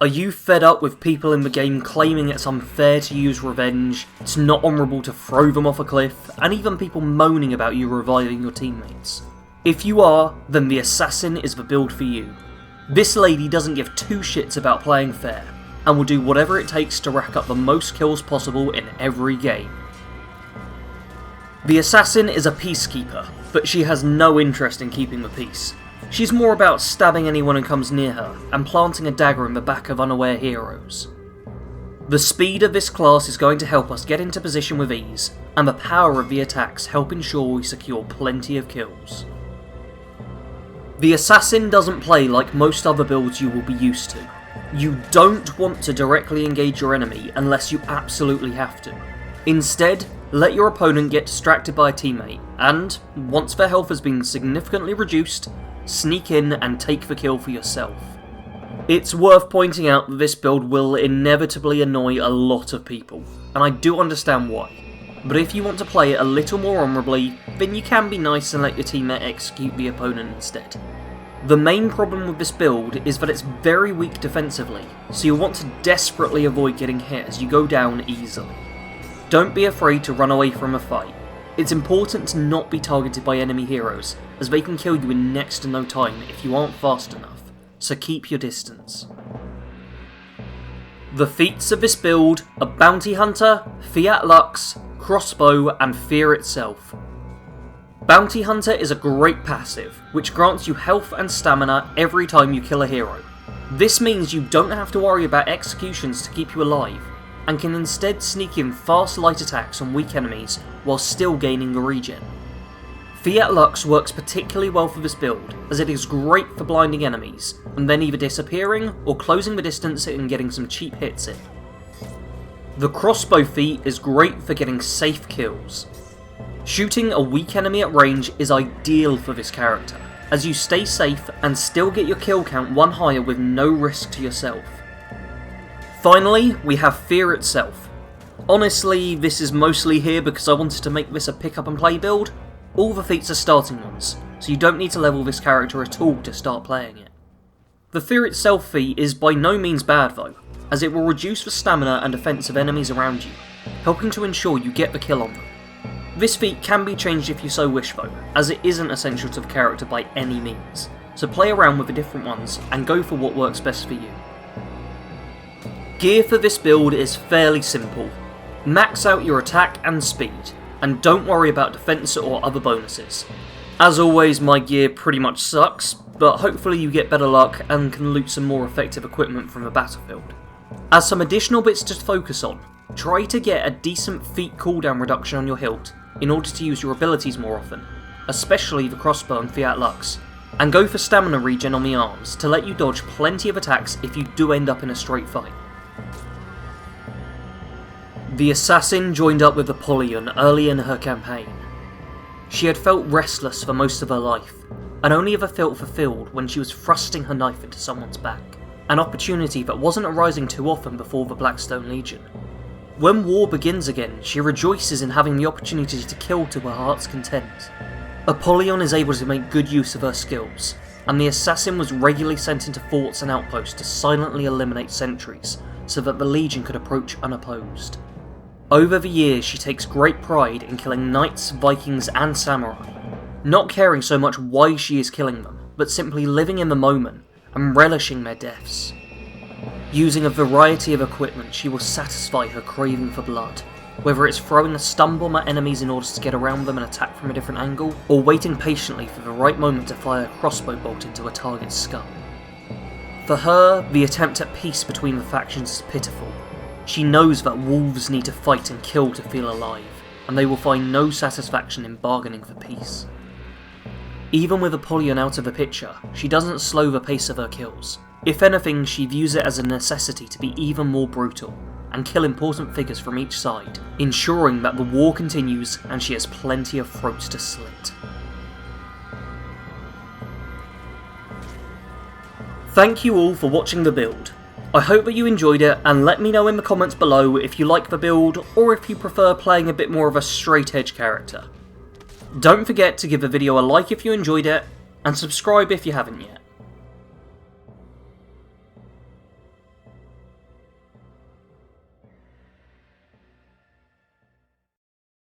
Are you fed up with people in the game claiming it's unfair to use revenge, it's not honourable to throw them off a cliff, and even people moaning about you reviving your teammates? If you are, then the Assassin is the build for you. This lady doesn't give two shits about playing fair, and will do whatever it takes to rack up the most kills possible in every game. The Assassin is a peacekeeper, but she has no interest in keeping the peace. She's more about stabbing anyone who comes near her, and planting a dagger in the back of unaware heroes. The speed of this class is going to help us get into position with ease, and the power of the attacks help ensure we secure plenty of kills. The Assassin doesn't play like most other builds you will be used to. You don't want to directly engage your enemy unless you absolutely have to. Instead, let your opponent get distracted by a teammate, and, once their health has been significantly reduced, sneak in and take the kill for yourself. It's worth pointing out that this build will inevitably annoy a lot of people, and I do understand why. But if you want to play it a little more honourably, then you can be nice and let your teammate execute the opponent instead. The main problem with this build is that it's very weak defensively, so you'll want to desperately avoid getting hit as you go down easily. Don't be afraid to run away from a fight. It's important to not be targeted by enemy heroes, as they can kill you in next to no time if you aren't fast enough, so keep your distance. The feats of this build are Bounty Hunter, Fiat Lux, Crossbow, and Fear itself. Bounty Hunter is a great passive, which grants you health and stamina every time you kill a hero. This means you don't have to worry about executions to keep you alive, and can instead sneak in fast light attacks on weak enemies while still gaining the regen. Fiat Lux works particularly well for this build, as it is great for blinding enemies, and then either disappearing or closing the distance and getting some cheap hits in. The Crossbow feat is great for getting safe kills. Shooting a weak enemy at range is ideal for this character, as you stay safe and still get your kill count one higher with no risk to yourself. Finally, we have Fear itself. Honestly, this is mostly here because I wanted to make this a pick up and play build. All the feats are starting ones, so you don't need to level this character at all to start playing it. The Fear itself feat is by no means bad though, as it will reduce the stamina and defense of enemies around you, helping to ensure you get the kill on them. This feat can be changed if you so wish though, as it isn't essential to the character by any means, so play around with the different ones and go for what works best for you. Gear for this build is fairly simple. Max out your attack and speed, and don't worry about defense or other bonuses. As always, my gear pretty much sucks, but hopefully you get better luck and can loot some more effective equipment from the battlefield. As some additional bits to focus on, try to get a decent feat cooldown reduction on your hilt in order to use your abilities more often, especially the crossbow and Fiat Lux, and go for stamina regen on the arms to let you dodge plenty of attacks if you do end up in a straight fight. The Assassin joined up with Apollyon early in her campaign. She had felt restless for most of her life, and only ever felt fulfilled when she was thrusting her knife into someone's back, an opportunity that wasn't arising too often before the Blackstone Legion. When war begins again, she rejoices in having the opportunity to kill to her heart's content. Apollyon is able to make good use of her skills, and the Assassin was regularly sent into forts and outposts to silently eliminate sentries, so that the Legion could approach unopposed. Over the years, she takes great pride in killing knights, Vikings, and samurai, not caring so much why she is killing them, but simply living in the moment and relishing their deaths. Using a variety of equipment, she will satisfy her craving for blood, whether it's throwing a stun bomb at enemies in order to get around them and attack from a different angle, or waiting patiently for the right moment to fire a crossbow bolt into a target's skull. For her, the attempt at peace between the factions is pitiful. She knows that wolves need to fight and kill to feel alive, and they will find no satisfaction in bargaining for peace. Even with Apollyon out of the picture, she doesn't slow the pace of her kills. If anything, she views it as a necessity to be even more brutal, and kill important figures from each side, ensuring that the war continues and she has plenty of throats to slit. Thank you all for watching the build. I hope that you enjoyed it, and let me know in the comments below if you like the build, or if you prefer playing a bit more of a straight edge character. Don't forget to give the video a like if you enjoyed it, and subscribe if you haven't yet.